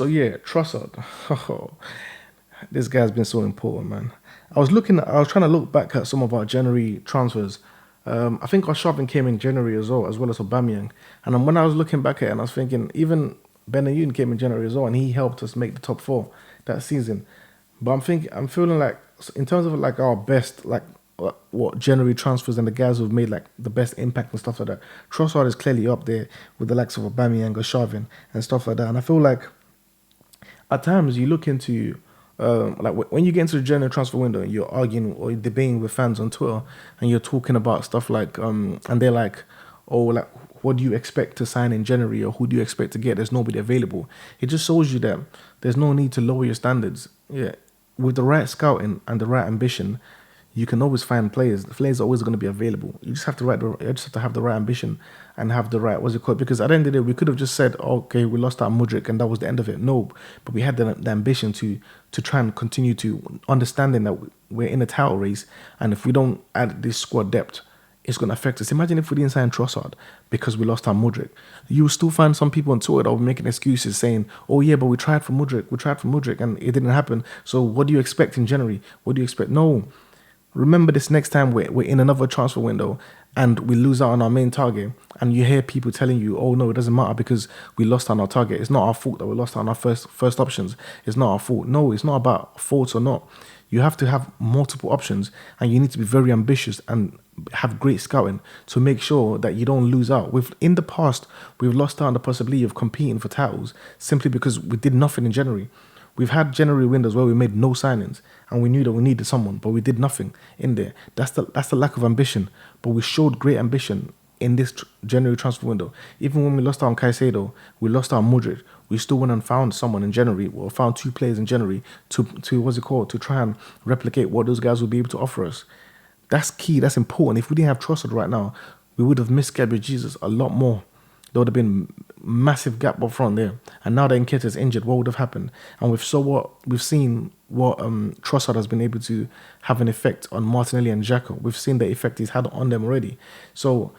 So yeah, Trossard. Oh, this guy's been so important, man. I was trying to look back at some of our January transfers. I think our shopping came in January as well as Aubameyang. And then when I was looking back at it, and I was thinking, even Benayoun came in January as well, and he helped us make the top four that season. But I'm feeling like, in terms of like our best, like what January transfers and the guys who've made like the best impact and stuff like that, Trossard is clearly up there with the likes of Aubameyang or Shavin and stuff like that. And I feel like at times you look into when you get into the January transfer window and you're arguing or you're debating with fans on Twitter and you're talking about stuff like and they're like, oh, like, what do you expect to sign in January, or who do you expect to get? There's nobody available. It just shows you that there's no need to lower your standards. Yeah, with the right scouting and the right ambition, you can always find players. The players are always going to be available. You just have to have the right ambition and have the right, what's it called? Because at the end of the day, we could have just said, okay, we lost our Mudrik and that was the end of it. No, but we had the ambition to try and continue to understanding that we're in a title race, and if we don't add this squad depth, it's going to affect us. Imagine if we didn't sign Trossard because we lost our Mudrik. You will still find some people on Twitter that will be making excuses saying, oh yeah, but we tried for Mudrik and it didn't happen. So what do you expect in January? What do you expect? No. Remember this next time we're in another transfer window and we lose out on our main target, and you hear people telling you, oh no, it doesn't matter because we lost on our target. It's not our fault that we lost on our first options. It's not our fault. No, it's not about faults or not. You have to have multiple options, and you need to be very ambitious and have great scouting to make sure that you don't lose out. In the past, we've lost out on the possibility of competing for titles simply because we did nothing in January. We've had January windows where we made no signings and we knew that we needed someone, but we did nothing in there. That's the lack of ambition. But we showed great ambition in this January transfer window. Even when we lost out on Caicedo, we lost out on Mudryk, we still went and found someone in January, or found two players in January to to try and replicate what those guys would be able to offer us. That's key. That's important. If we didn't have Trossard right now, we would have missed Gabriel Jesus a lot more. There would have been massive gap up front there. And now that Nketiah's injured, what would have happened? And we've seen what Trossard has been able to have an effect on Martinelli and Xhaka. We've seen the effect he's had on them already. So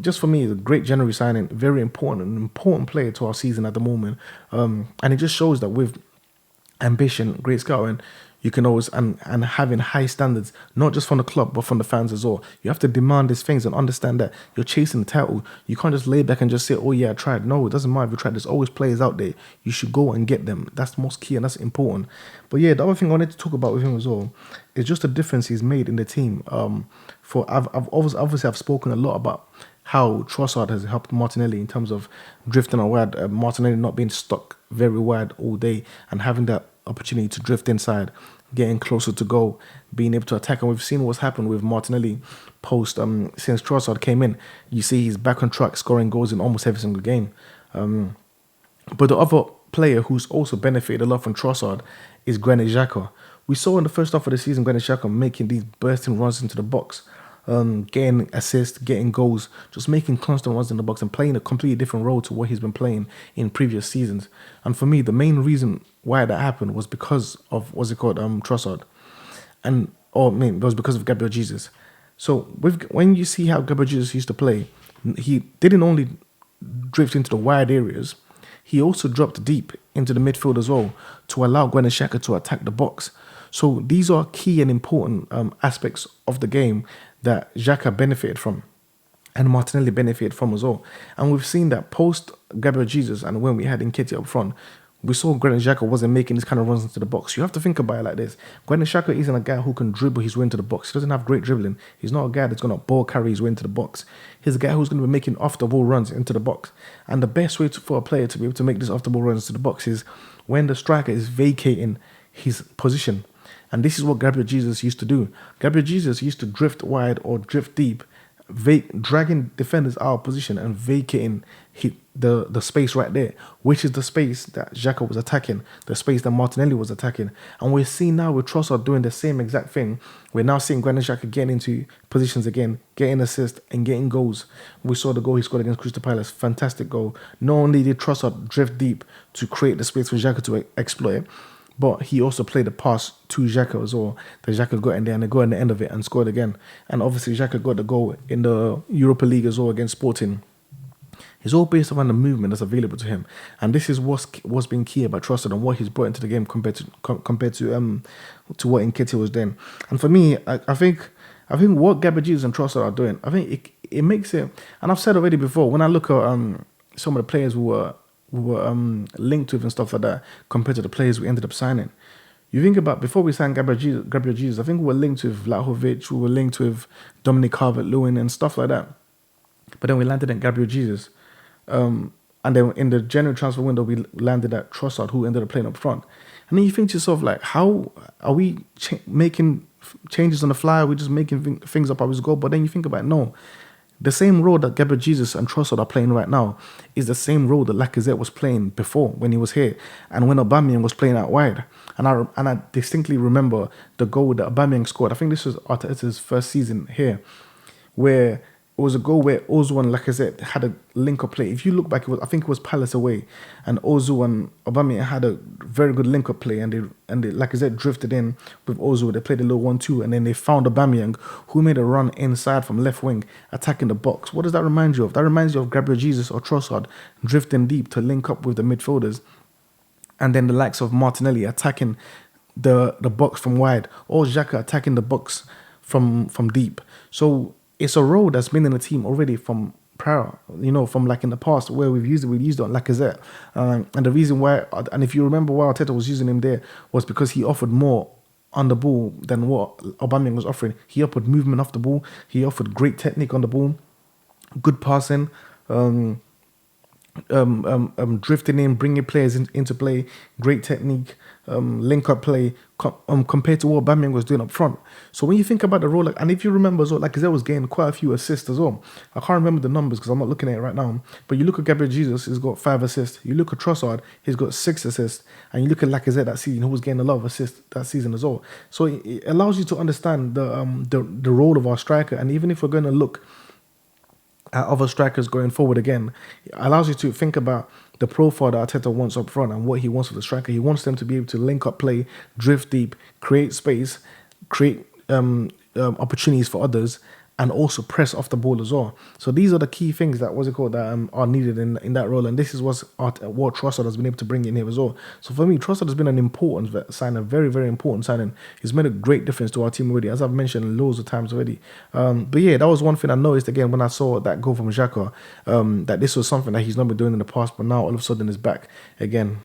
just for me, it's a great January signing, very important, an important player to our season at the moment. And it just shows that with ambition, great scouting, you can always, and having high standards, not just from the club, but from the fans as well. You have to demand these things and understand that you're chasing the title. You can't just lay back and just say, oh yeah, I tried. No, it doesn't matter if you tried. There's always players out there. You should go and get them. That's the most key and that's important. But yeah, the other thing I wanted to talk about with him as well is just the difference he's made in the team. I've spoken a lot about how Trossard has helped Martinelli in terms of drifting out wide, Martinelli not being stuck very wide all day and having that opportunity to drift inside, getting closer to goal, being able to attack. And we've seen what's happened with Martinelli post since Trossard came in. You see he's back on track, scoring goals in almost every single game. But the other player who's also benefited a lot from Trossard is Granit Xhaka. We saw in the first half of the season Granit Xhaka making these bursting runs into the box, getting assists, getting goals, just making constant runs in the box and playing a completely different role to what he's been playing in previous seasons. And for me, the main reason why that happened was because of, Trossard. It was because of Gabriel Jesus. So when you see how Gabriel Jesus used to play, he didn't only drift into the wide areas, he also dropped deep into the midfield as well to allow Granit Xhaka to attack the box. So these are key and important aspects of the game that Xhaka benefited from and Martinelli benefited from as well. And we've seen that post Gabriel Jesus and when we had Nketiah up front, we saw Granit Xhaka wasn't making this kind of runs into the box. You have to think about it like this. Granit Xhaka isn't a guy who can dribble his way into the box. He doesn't have great dribbling. He's not a guy that's going to ball carry his way into the box. He's a guy who's going to be making off-the-ball runs into the box. And the best way for a player to be able to make these off-the-ball runs into the box is when the striker is vacating his position. And this is what Gabriel Jesus used to do. Gabriel Jesus used to drift wide or drift deep, dragging defenders out of position and vacating the space right there, which is the space that Xhaka was attacking, the space that Martinelli was attacking. And we're seeing now with Trossard doing the same exact thing. We're now seeing Granit Xhaka getting into positions again, getting assists and getting goals. We saw the goal he scored against Crystal Palace, fantastic goal. Not only did Trossard drift deep to create the space for Xhaka to exploit, but he also played a pass to Xhaka as well, that Xhaka got in there and they got in the end of it and scored again. And obviously Xhaka got the goal in the Europa League as well against Sporting. It's all based around the movement that's available to him, and this is what's been key about Trossard and what he's brought into the game compared to what Nketiah was doing. And for me, I think what Gabriel Jesus and Trossard are doing, I think it makes it. And I've said already before, when I look at some of the players we were linked with and stuff like that compared to the players we ended up signing. You think about before we signed Gabriel Jesus, I think we were linked with Vlahovic, we were linked with Dominic Calvert-Lewin and stuff like that. But then we landed at Gabriel Jesus. And then in the January transfer window, we landed at Trossard, who ended up playing up front. And then you think to yourself, like, how are we making changes on the fly? Are we just making things up as we go? But then you think about it, no. The same role that Gabriel Jesus and Trossard are playing right now is the same role that Lacazette was playing before when he was here, and when Aubameyang was playing out wide. And I distinctly remember the goal that Aubameyang scored. I think this was Arteta's first season here, where it was a goal where Ozil and Lacazette had a link-up play. If you look back, I think it was Palace away, and Ozil and Aubameyang had a very good link-up play, and Lacazette drifted in with Ozil. They played a little 1-2, and then they found Aubameyang, who made a run inside from left wing, attacking the box. What does that remind you of? That reminds you of Gabriel Jesus or Trossard drifting deep to link up with the midfielders, and then the likes of Martinelli attacking the box from wide, or Xhaka attacking the box from deep. So it's a role that's been in the team already from prior, from like in the past where we've used it on Lacazette. And the reason why, and if you remember why Arteta was using him there, was because he offered more on the ball than what Aubameyang was offering. He offered movement off the ball. He offered great technique on the ball, good passing, drifting in, bringing players into play, great technique, link-up play, compared to what Aubameyang was doing up front. So when you think about the role, and if you remember as well, Lacazette was getting quite a few assists as well. I can't remember the numbers because I'm not looking at it right now. But you look at Gabriel Jesus, he's got 5 assists. You look at Trossard, he's got 6 assists. And you look at Lacazette that season, who was getting a lot of assists that season as well. So it allows you to understand the role of our striker. And even if we're going to look at other strikers going forward again, it allows you to think about the profile that Arteta wants up front and what he wants for the striker. He wants them to be able to link up play, drift deep, create space, create opportunities for others, and also press off the ball as well. So these are the key things that are needed in that role, and this is what Trossard has been able to bring in here as well. So for me, Trossard has been an important signing, a very, very important signing. He's made a great difference to our team already, as I've mentioned loads of times already. But yeah, that was one thing I noticed again when I saw that goal from Xhaka, that this was something that he's not been doing in the past, but now all of a sudden is back again.